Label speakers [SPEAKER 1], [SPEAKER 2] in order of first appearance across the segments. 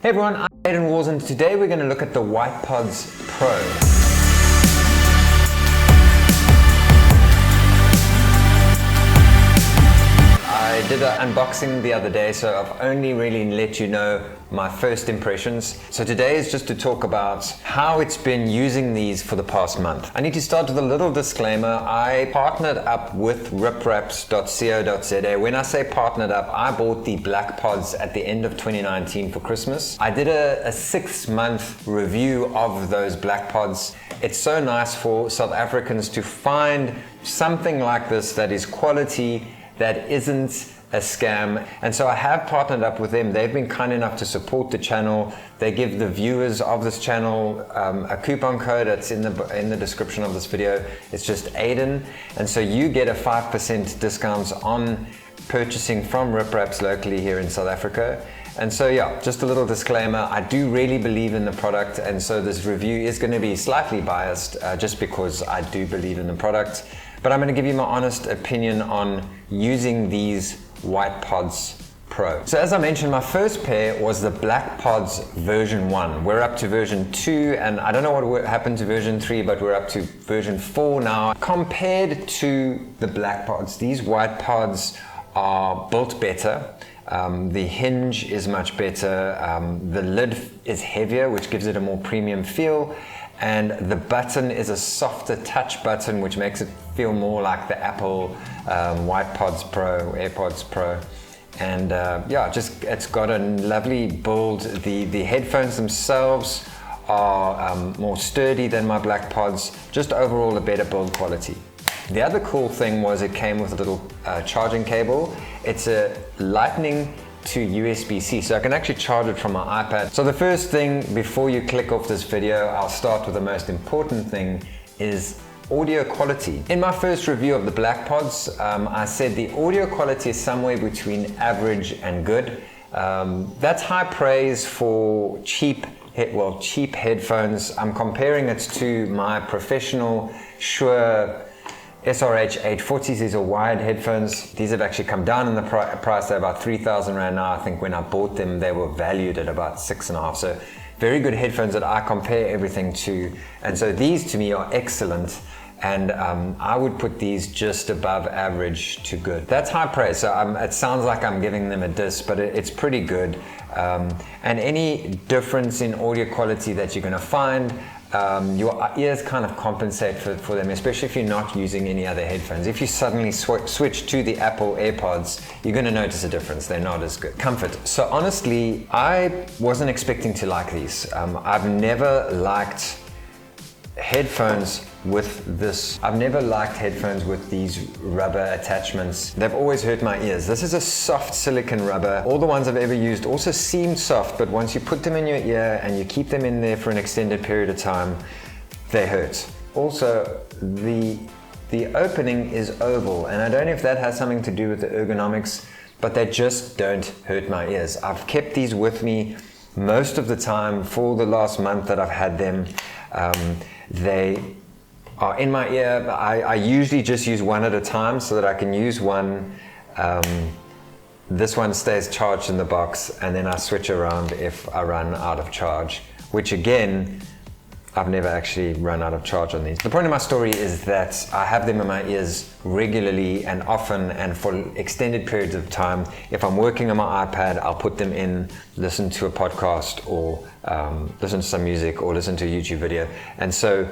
[SPEAKER 1] Hey everyone, I'm Aiden Walls and today we're going to look at the WhitePods Pro. I did an unboxing the other day, so I've only really let you know my first impressions. So today is just to talk about how it's been using these for the past month. I need to start with a little disclaimer. I partnered up with ripraps.co.za. When I say partnered up, I bought the BlackPods at the end of 2019 for Christmas. I did a 6-month review of those BlackPods. It's so nice for South Africans to find something like this that is quality, that isn't a scam. And so I have partnered up with them. They've been kind enough to support the channel. They give the viewers of this channel a coupon code that's in the description of this video. It's just Aiden. And so you get a 5% discount on purchasing from RipRaps locally here in South Africa. And so yeah, just a little disclaimer, I do really believe in the product, and so this review is going to be slightly biased just because I do believe in the product. But I'm going to give you my honest opinion on using these WhitePods Pro. So as I mentioned, my first pair was the BlackPods version 1. We're up to version 2, and I don't know what happened to version 3, but we're up to version 4 now. Compared to the BlackPods, these WhitePods are built better. The hinge is much better. The lid is heavier, which gives it a more premium feel. And the button is a softer touch button, which makes it feel more like the Apple WhitePods Pro, AirPods Pro. And yeah, just it's got a lovely build. The headphones themselves are more sturdy than my BlackPods, just overall a better build quality. The other cool thing was it came with a little charging cable. It's a Lightning to USB-C, so I can actually charge it from my iPad. So the first thing before you click off this video, I'll start with the most important thing, is audio quality. In my first review of the BlackPods, I said the audio quality is somewhere between average and good. That's high praise for cheap headphones. I'm comparing it to my professional Shure SRH 840s. These are wired headphones. These have actually come down in the price. They're about 3,000 Rand now. I think when I bought them, they were valued at about 6.5. So very good headphones that I compare everything to. And so these to me are excellent. And I would put these just above average to good. That's high praise. So it sounds like I'm giving them a diss, but it's pretty good. And any difference in audio quality that you're gonna find, your ears kind of compensate for them, especially if you're not using any other headphones. If you suddenly switch to the Apple AirPods, you're going to notice a difference. They're not as good. Comfort. So honestly, I wasn't expecting to like these. I've never liked headphones with this. I've never liked headphones with these rubber attachments. They've always hurt my ears. This is a soft silicone rubber. All the ones I've ever used also seem soft, but once you put them in your ear and you keep them in there for an extended period of time, they hurt. Also, the opening is oval, and I don't know if that has something to do with the ergonomics, but they just don't hurt my ears. I've kept these with me most of the time for the last month that I've had them. They are in my ear. I usually just use one at a time so that I can use one. This one stays charged in the box, and then I switch around if I run out of charge, which again, I've never actually run out of charge on these. The point of my story is that I have them in my ears regularly and often and for extended periods of time. If I'm working on my iPad, I'll put them in, listen to a podcast or listen to some music or listen to a YouTube video. And so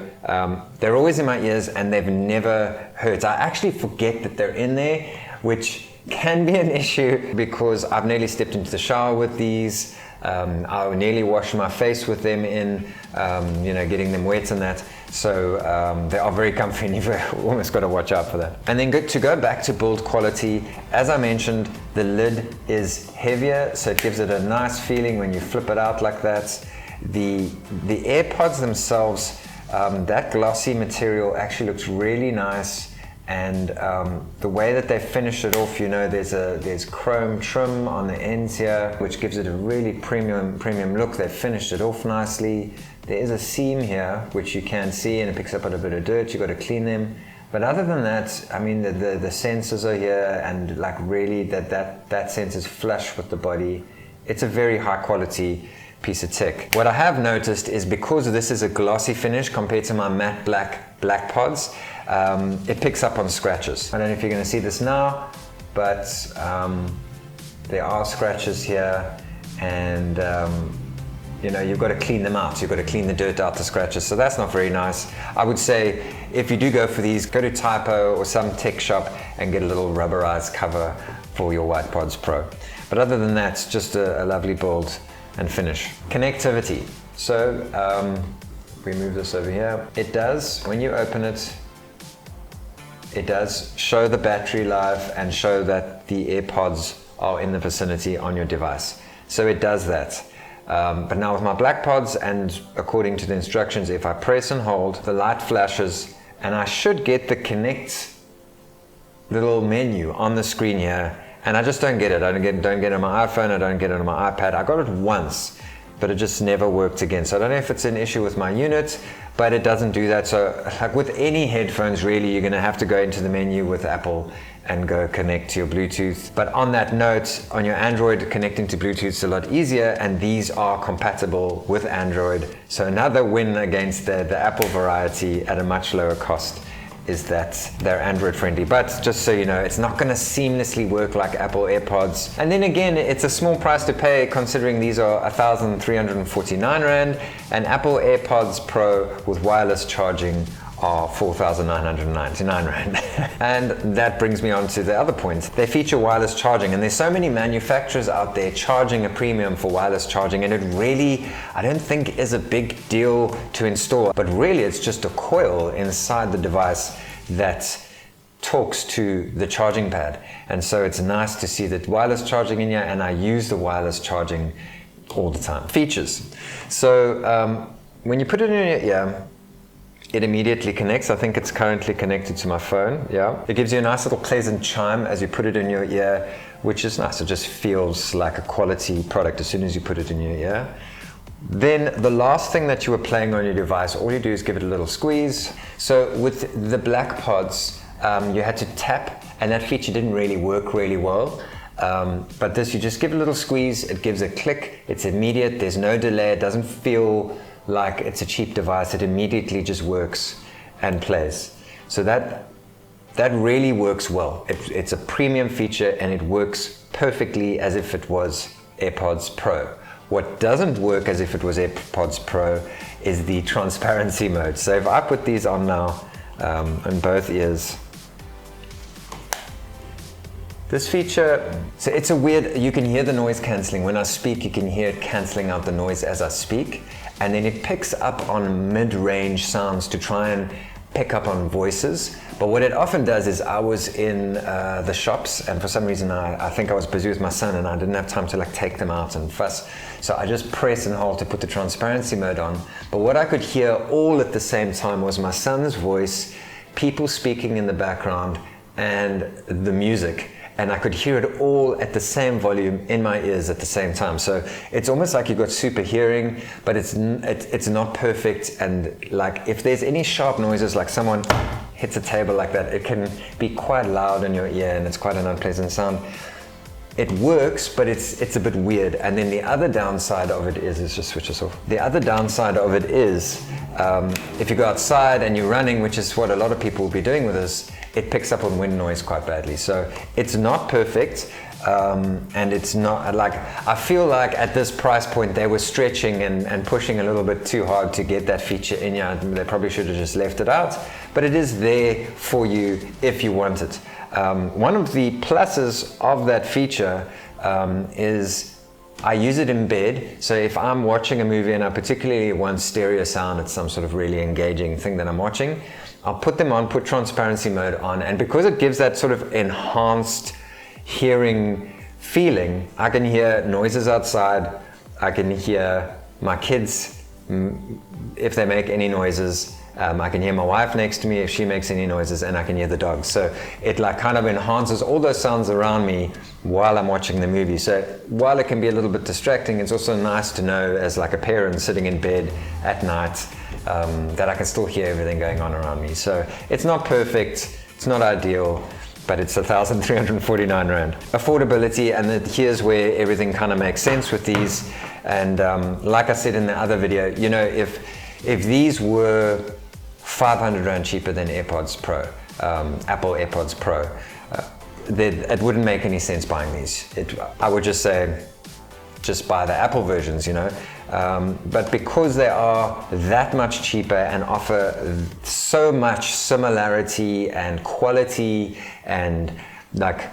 [SPEAKER 1] they're always in my ears and they've never hurt. I actually forget that they're in there, which can be an issue because I've nearly stepped into the shower with these. I nearly washed my face with them in, getting them wet and that. So they are very comfy, and you've almost got to watch out for that. And then to go back to build quality, as I mentioned, the lid is heavier, so it gives it a nice feeling when you flip it out like that. The AirPods themselves, that glossy material actually looks really nice. And the way that they finish it off, there's chrome trim on the ends here, which gives it a really premium look. They've finished it off nicely. There is a seam here, which you can see, and it picks up a bit of dirt. You've got to clean them. But other than that, I mean, the sensors are here, and like really that sensor is flush with the body. It's a very high quality piece of tech. What I have noticed is because this is a glossy finish compared to my matte black BlackPods, it picks up on scratches. I don't know if you're going to see this now, but there are scratches here, and you know, you've got to clean them out. You've got to clean the dirt out, the scratches. So that's not very nice. I would say if you do go for these, go to Typo or some tech shop and get a little rubberized cover for your WhitePods Pro. But other than that, it's just a lovely build and finish. Connectivity. So we move this over here. It does, when you open it, it does show the battery life and show that the AirPods are in the vicinity on your device. So it does that. But now with my BlackPods, and according to the instructions, if I press and hold, the light flashes, and I should get the connect little menu on the screen here, and I just don't get it. I don't get it on my iPhone, I don't get it on my iPad. I got it once, but it just never worked again. So I don't know if it's an issue with my unit, but it doesn't do that. So like with any headphones really, you're gonna have to go into the menu with Apple and go connect to your Bluetooth. But on that note, on your Android, connecting to Bluetooth is a lot easier, and these are compatible with Android. So another win against the Apple variety at a much lower cost is that they're Android friendly. But just so you know, it's not gonna seamlessly work like Apple AirPods. And then again, it's a small price to pay considering these are 1,349 Rand, and Apple AirPods Pro with wireless charging are 4,999 Rand. And that brings me on to the other point. They feature wireless charging, and there's so many manufacturers out there charging a premium for wireless charging, and it really, I don't think is a big deal to install, but really it's just a coil inside the device that talks to the charging pad. And so it's nice to see that wireless charging in here, and I use the wireless charging all the time. Features. So when you put it in your ear, it immediately connects. I think it's currently connected to my phone. Yeah. It gives you a nice little pleasant chime as you put it in your ear, which is nice. It just feels like a quality product as soon as you put it in your ear. Then the last thing that you were playing on your device, all you do is give it a little squeeze. So with the BlackPods, you had to tap, and that feature didn't really work really well. But this, you just give it a little squeeze, it gives a click, it's immediate, there's no delay, it doesn't feel like it's a cheap device, it immediately just works and plays. So that really works well. It's a premium feature, and it works perfectly as if it was AirPods Pro. What doesn't work as if it was AirPods Pro is the transparency mode. So if I put these on now in both ears, this feature, so it's a weird, you can hear the noise cancelling. When I speak, you can hear it cancelling out the noise as I speak. And then it picks up on mid-range sounds to try and pick up on voices. But what it often does is, I was in the shops, and for some reason I think I was busy with my son and I didn't have time to like take them out and fuss. So I just press and hold to put the transparency mode on. But what I could hear all at the same time was my son's voice, people speaking in the background, and the music. And I could hear it all at the same volume in my ears at the same time. So it's almost like you've got super hearing, but it's not perfect. And like if there's any sharp noises, like someone hits a table like that, it can be quite loud in your ear, and it's quite an unpleasant sound. It works, but it's a bit weird. And then the other downside of it is, let's just switch this off. The other downside of it is, if you go outside and you're running, which is what a lot of people will be doing with this, it picks up on wind noise quite badly. So it's not perfect, and it's not like, I feel like at this price point they were stretching and pushing a little bit too hard to get that feature in here. They probably should have just left it out, but it is there for you if you want it. One of the pluses of that feature is I use it in bed. So if I'm watching a movie and I particularly want stereo sound, it's some sort of really engaging thing that I'm watching, I'll put them on, put transparency mode on, and because it gives that sort of enhanced hearing feeling, I can hear noises outside, I can hear my kids if they make any noises, I can hear my wife next to me if she makes any noises, and I can hear the dogs. So it like kind of enhances all those sounds around me while I'm watching the movie. So while it can be a little bit distracting, it's also nice to know as like a parent sitting in bed at night that I can still hear everything going on around me. So it's not perfect, it's not ideal, but it's 1,349 Rand. Affordability, and here's where everything kind of makes sense with these. And like I said in the other video, you know, if these were 500 Rand cheaper than AirPods Pro, Apple AirPods Pro, it wouldn't make any sense buying these. I would just say, just buy the Apple versions, you know. But because they are that much cheaper and offer so much similarity and quality and like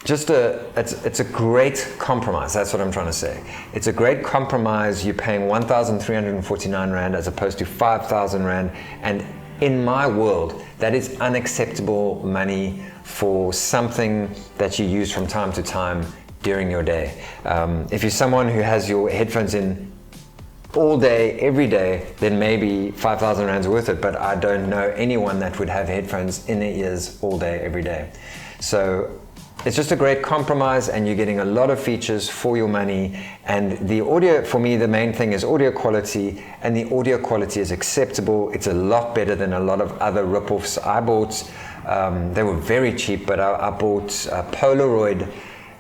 [SPEAKER 1] just it's a great compromise. That's what I'm trying to say. It's a great compromise. You're paying 1,349 Rand as opposed to 5,000 Rand. And in my world, that is unacceptable money for something that you use from time to time during your day. If you're someone who has your headphones in all day, every day, then maybe 5,000 Rand's worth it, but I don't know anyone that would have headphones in their ears all day, every day. So it's just a great compromise, and you're getting a lot of features for your money. And the audio, for me, the main thing is audio quality, and the audio quality is acceptable. It's a lot better than a lot of other rip-offs I bought. They were very cheap, but I bought Polaroid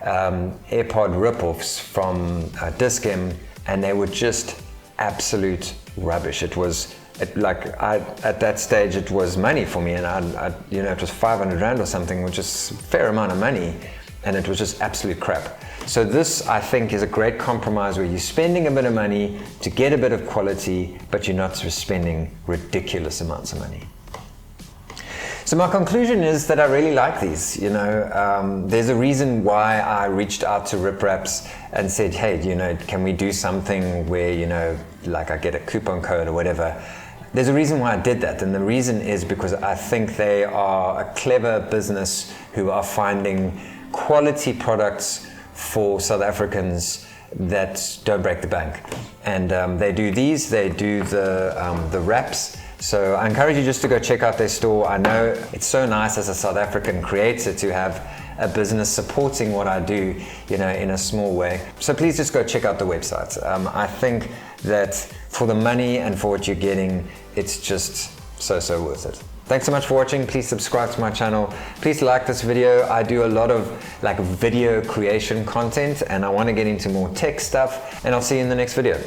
[SPEAKER 1] AirPod rip-offs from Discam, and they were just absolute rubbish. At that stage it was money for me, and I you know, it was 500 Rand or something, which is a fair amount of money, and it was just absolute crap. So this, I think, is a great compromise where you're spending a bit of money to get a bit of quality, but you're not spending ridiculous amounts of money. So my conclusion is that I really like these. You know, there's a reason why I reached out to Rip Raps and said, hey, you know, can we do something where, you know, like I get a coupon code or whatever. There's a reason why I did that, and the reason is because I think they are a clever business who are finding quality products for South Africans that don't break the bank. And they do these, they do the wraps. So I encourage you just to go check out their store. I know it's so nice as a South African creator to have a business supporting what I do, you know, in a small way. So please just go check out the website. I think that for the money and for what you're getting, it's just so worth it. Thanks so much for watching. Please subscribe to my channel. Please like this video. I do a lot of like video creation content, and I want to get into more tech stuff, and I'll see you in the next video.